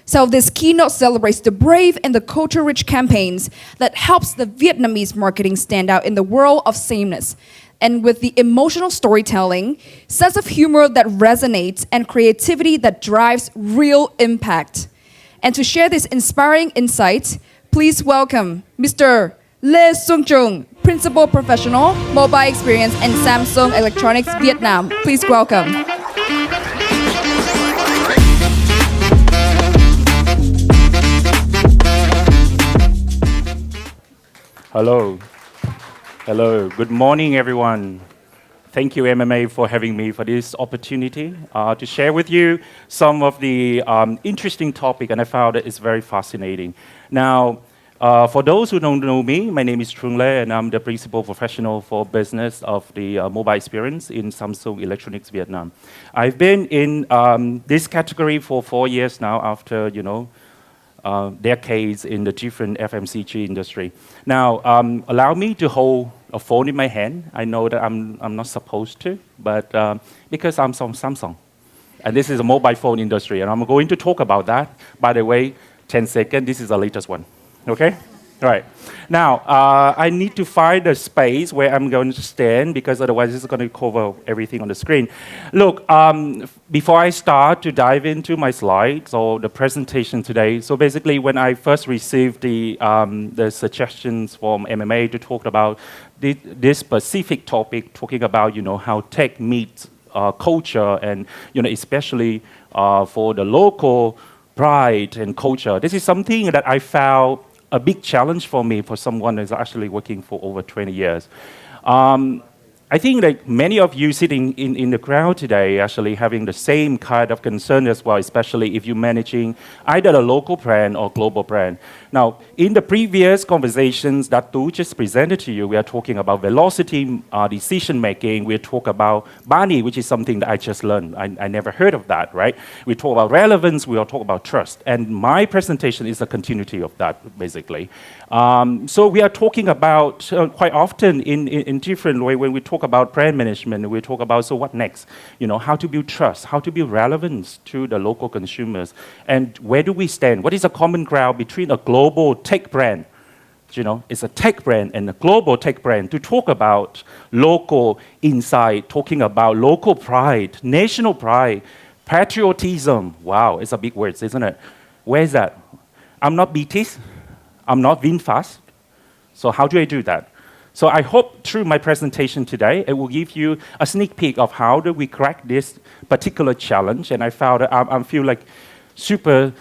So this keynote celebrates the brave and the culture-rich campaigns that helps the Vietnamese marketing stand out in the world of sameness. And with the emotional storytelling, sense of humor that resonates, and creativity that drives real impact. And to share this inspiring insight, please welcome Mr. Lê Xuân Truong, Principal Professional, Mobile Experience and Samsung Electronics Vietnam. Please welcome. Hello. Hello. Good morning, everyone. Thank you, MMA, for having me for this opportunity to share with you some of the interesting topic, and I found it is very fascinating. Now, for those who don't know me, my name is Truong, and I'm the Principal Professional for Business of the Mobile Experience in Samsung Electronics Vietnam. I've been in this category for 4 years now after, decades in the different FMCG industry. Now, allow me to hold a phone in my hand. I know that I'm not supposed to, but because I'm from Samsung. And this is a mobile phone industry, and I'm going to talk about that. By the way, 10 seconds, this is the latest one. Okay? All right. Now, I need to find a space where I'm going to stand because otherwise it's going to cover everything on the screen. Look, before I start to dive into my slides or the presentation today, so basically when I first received the suggestions from MMA to talk about this specific topic, talking about, how tech meets culture and, especially for the local pride and culture, this is something that I found a big challenge for me, for someone who's actually working for over 20 years. I think that many of you sitting in the crowd today actually having the same kind of concern as well, especially if you're managing either a local brand or global brand. Now, in the previous conversations that Tu just presented to you, we are talking about velocity, decision making. We talk about Bani, which is something that I just learned. I never heard of that, right? We talk about relevance, we all talk about trust. And my presentation is a continuity of that, basically. So we are talking about quite often in different way when we talk about brand management, we talk about, so what next? How to build trust, how to build relevance to the local consumers, and where do we stand? What is a common ground between a global tech brand? It's a tech brand and a global tech brand to talk about local insight, talking about local pride, national pride, patriotism. Wow, it's a big word, isn't it? Where is that? I'm not BTS. I'm not VinFast. So how do I do that? So I hope through my presentation today, it will give you a sneak peek of how do we crack this particular challenge. And I found that I feel like super,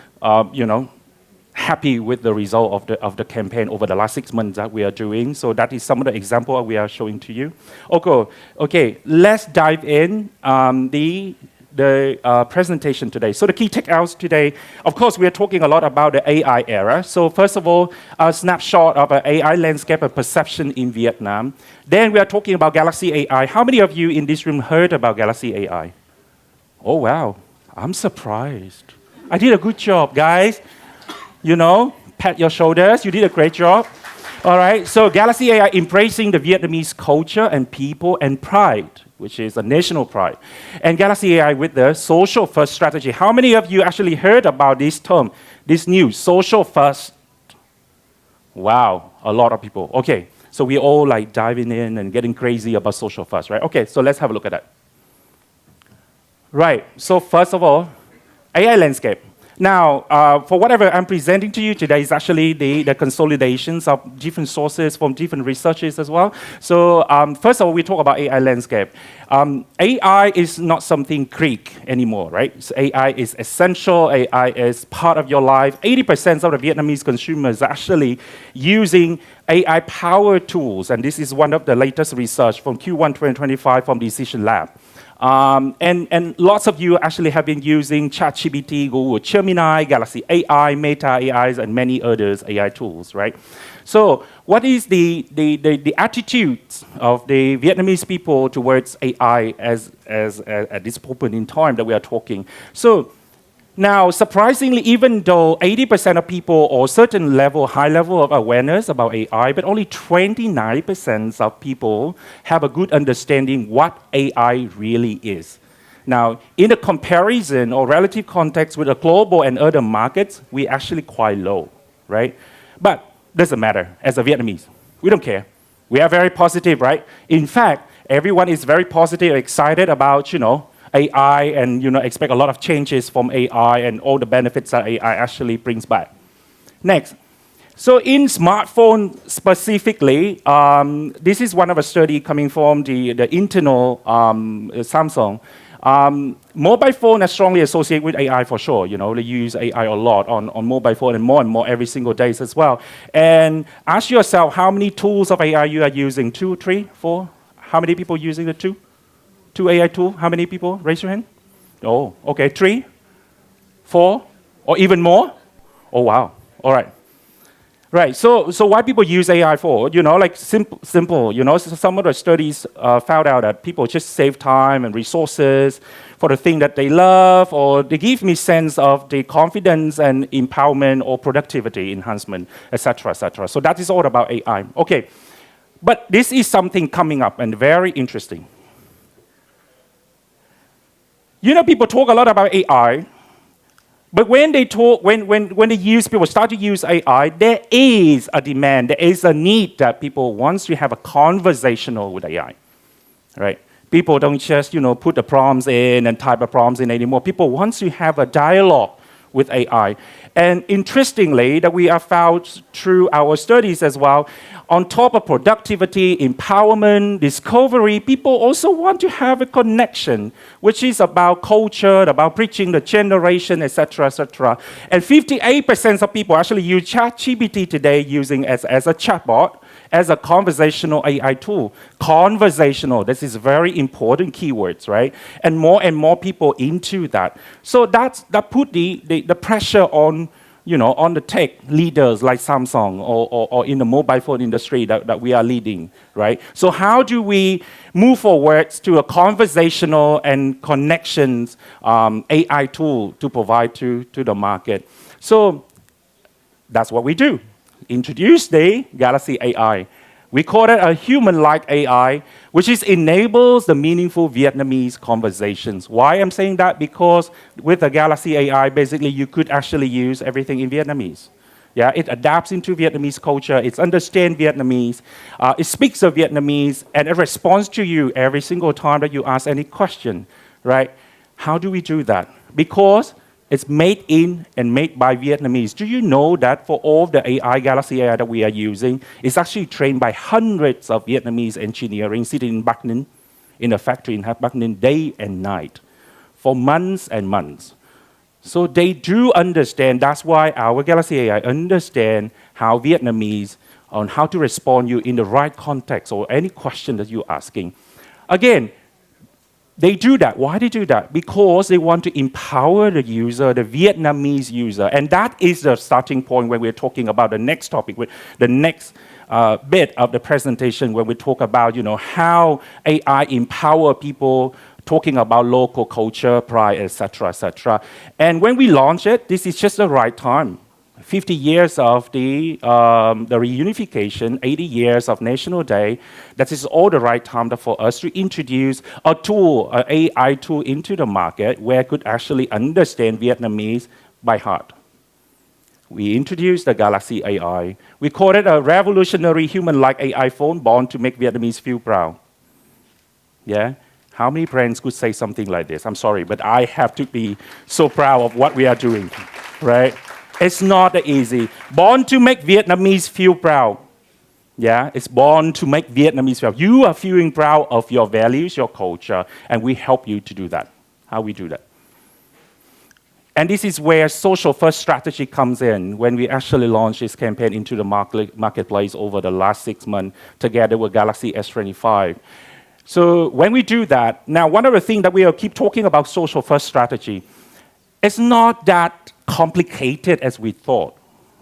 happy with the result of the campaign over the last 6 months that we are doing. So that is some of the example we are showing to you. Okay, let's dive in the presentation today. So the key takeouts today, of course, we are talking a lot about the AI era. So first of all, a snapshot of an AI landscape and perception in Vietnam. Then we are talking about Galaxy AI. How many of you in this room heard about Galaxy AI? Oh, wow. I'm surprised. I did a good job, guys. Pat your shoulders. You did a great job. All right, so Galaxy AI embracing the Vietnamese culture and people and pride, which is a national pride. And Galaxy AI with the social first strategy. How many of you actually heard about this term, this new social first? Wow, a lot of people. Okay, so we all like diving in and getting crazy about social first, right? Okay, so let's have a look at that. Right, so first of all, AI landscape. Now, for whatever I'm presenting to you today is actually the consolidations of different sources from different researchers as well. So first of all, we talk about AI landscape. AI is not something Greek anymore, right? So AI is essential. AI is part of your life. 80% of the Vietnamese consumers are actually using AI-powered tools, and this is one of the latest research from Q1 2025 from Decision Lab. And lots of you actually have been using ChatGPT, Google Gemini, Galaxy AI, Meta AIs, and many others AI tools, right? So what is the attitude of the Vietnamese people towards AI as at this point in time that we are talking? So now, surprisingly, even though 80% of people or certain level, high level of awareness about AI, but only 29% of people have a good understanding what AI really is. Now, in a comparison or relative context with the global and other markets, we actually quite low, right? But doesn't matter. As a Vietnamese, we don't care. We are very positive, right? In fact, everyone is very positive, excited about, AI and, expect a lot of changes from AI and all the benefits that AI actually brings back. Next. So in smartphone specifically, this is one of a study coming from the internal Samsung. Mobile phone is strongly associated with AI for sure. They use AI a lot on mobile phone and more every single day as well. And ask yourself how many tools of AI you are using. 2, 3, 4? How many people using the two AI tool? How many people? Raise your hand. Oh, okay. 3, 4, or even more? Oh, wow. All right. Right. So why people use AI for? Like simple. So some of the studies found out that people just save time and resources for the thing that they love, or they give me sense of the confidence and empowerment or productivity enhancement, etc., etc. So that is all about AI. Okay. But this is something coming up and very interesting. People talk a lot about AI, but when they talk, people start to use AI, there is a demand, there is a need that people want to have a conversational with AI, right? People don't just, put the prompts in and type the prompts in anymore. People want to have a dialogue with AI. And interestingly, that we have found through our studies as well, on top of productivity, empowerment, discovery, people also want to have a connection, which is about culture, about bridging the generation, etc., etc. And 58% of people actually use ChatGPT today using as a chatbot, as a conversational AI tool. Conversational, this is very important keywords, right? And more people into that. So that put the pressure on, on the tech leaders like Samsung or in the mobile phone industry that we are leading, right? So how do we move forward to a conversational and connections AI tool to provide to the market? So that's what we do. Introduce the Galaxy AI. We call it a human-like AI, which enables the meaningful Vietnamese conversations. Why I'm saying that? Because with the Galaxy AI, basically you could actually use everything in Vietnamese. Yeah, it adapts into Vietnamese culture, it understands Vietnamese, it speaks of Vietnamese, and it responds to you every single time that you ask any question, right? How do we do that? Because it's made in and made by Vietnamese. Do you know that for all the AI, Galaxy AI that we are using, it's actually trained by hundreds of Vietnamese engineering sitting in Bắc Ninh, in a factory in Bắc Ninh, day and night, for months and months. So they do understand, that's why our Galaxy AI understand how Vietnamese, on how to respond you in the right context or any question that you're asking. Again, they do that. Why they do that? Because they want to empower the user, the Vietnamese user. And that is the starting point when we're talking about the next topic, the next bit of the presentation, when we talk about how AI empower people, talking about local culture, pride, etc., etc. And when we launch it, this is just the right time. 50 years of the reunification, 80 years of National Day, that is all the right time for us to introduce a tool, an AI tool into the market where it could actually understand Vietnamese by heart. We introduced the Galaxy AI. We call it a revolutionary human-like AI phone born to make Vietnamese feel proud. Yeah? How many brands could say something like this? I'm sorry, but I have to be so proud of what we are doing, right? It's not easy. Born to make Vietnamese feel proud. Yeah, it's born to make Vietnamese feel proud. You are feeling proud of your values, your culture, and we help you to do that. How we do that. And this is where social first strategy comes in when we actually launch this campaign into the marketplace over the last 6 months together with Galaxy S25. So when we do that, now one of the things that we will keep talking about social first strategy, it's not that complicated as we thought,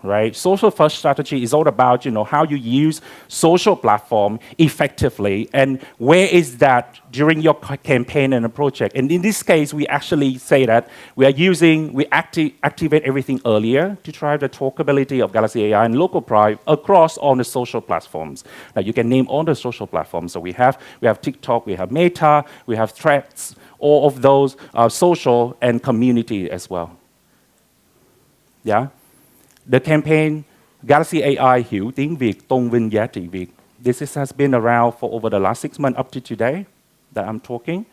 right? Social first strategy is all about, how you use social platform effectively and where is that during your campaign and a project. And in this case, we actually say that we activate everything earlier to drive the talkability of Galaxy AI and local pride across all the social platforms. Now you can name all the social platforms. So we have TikTok, we have Meta, we have Threads, all of those social and community as well. Yeah. The campaign Galaxy AI Hiểu tiếng Việt, tôn vinh giá trị Việt. Has been around for over the last 6 months up to today that I'm talking.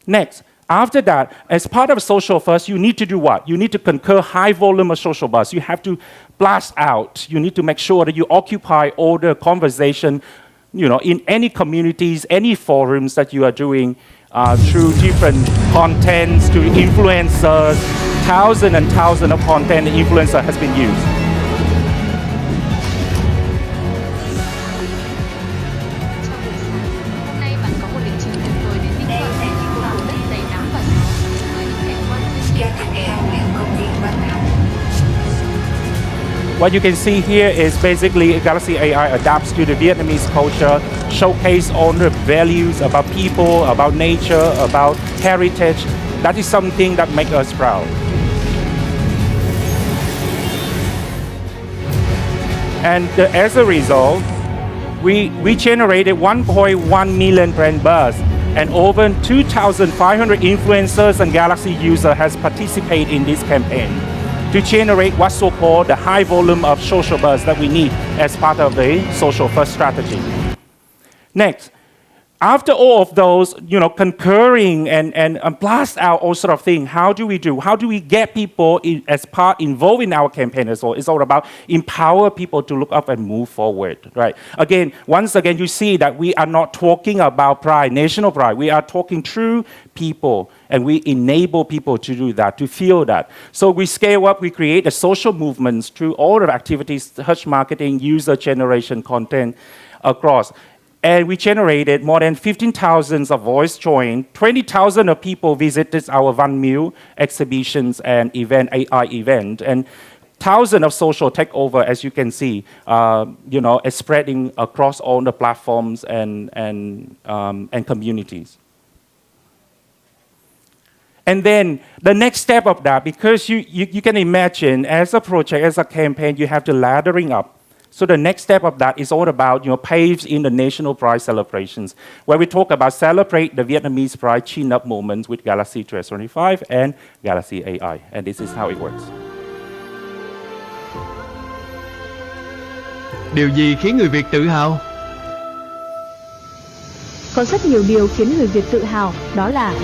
Next, after that, as part of social first, you need to do what? You need to concur high volume of social buzz. You have to blast out. You need to make sure that you occupy all the conversation, in any communities, any forums that you are doing through different contents, to influencers. Thousands and thousands of content influencer has been used. Hôm nay bạn có một lịch trình tuyệt vời đến Ninh Thuận, một vùng đất đầy nắng và gió, với những cảnh quan thiên nhiên tuyệt đẹp. What you can see here is basically Galaxy AI adapts to the Vietnamese culture, showcase all the values about people, about nature, about heritage. That is something that makes us proud. And as a result, we generated 1.1 million brand buzz, and over 2,500 influencers and Galaxy users has participated in this campaign to generate what's so-called the high volume of social buzz that we need as part of the social first strategy. Next, after all of those, concurring and blast out all sort of thing, how do we get people involved in our campaign as well? It's all about empower people to look up and move forward, right? Once again, you see that we are not talking about pride, national pride. We are talking through people, and we enable people to do that, to feel that. So we scale up, we create the social movements through all of activities, touch marketing, user generation content across. And we generated more than 15,000 of voice joined, 20,000 of people visited our Van Mill exhibitions and AI event, and thousands of social takeover, as you can see, is spreading across all the platforms and communities. And then the next step of that, because you can imagine, as a project, as a campaign, you have to laddering up. So the next step of that is all about, paves in the national pride celebrations, where we talk about celebrate the Vietnamese pride chin-up moments with Galaxy 325 and Galaxy AI. And this is how it works. Điều gì khiến người Việt tự hào? Có rất nhiều điều khiến người Việt tự hào, đó là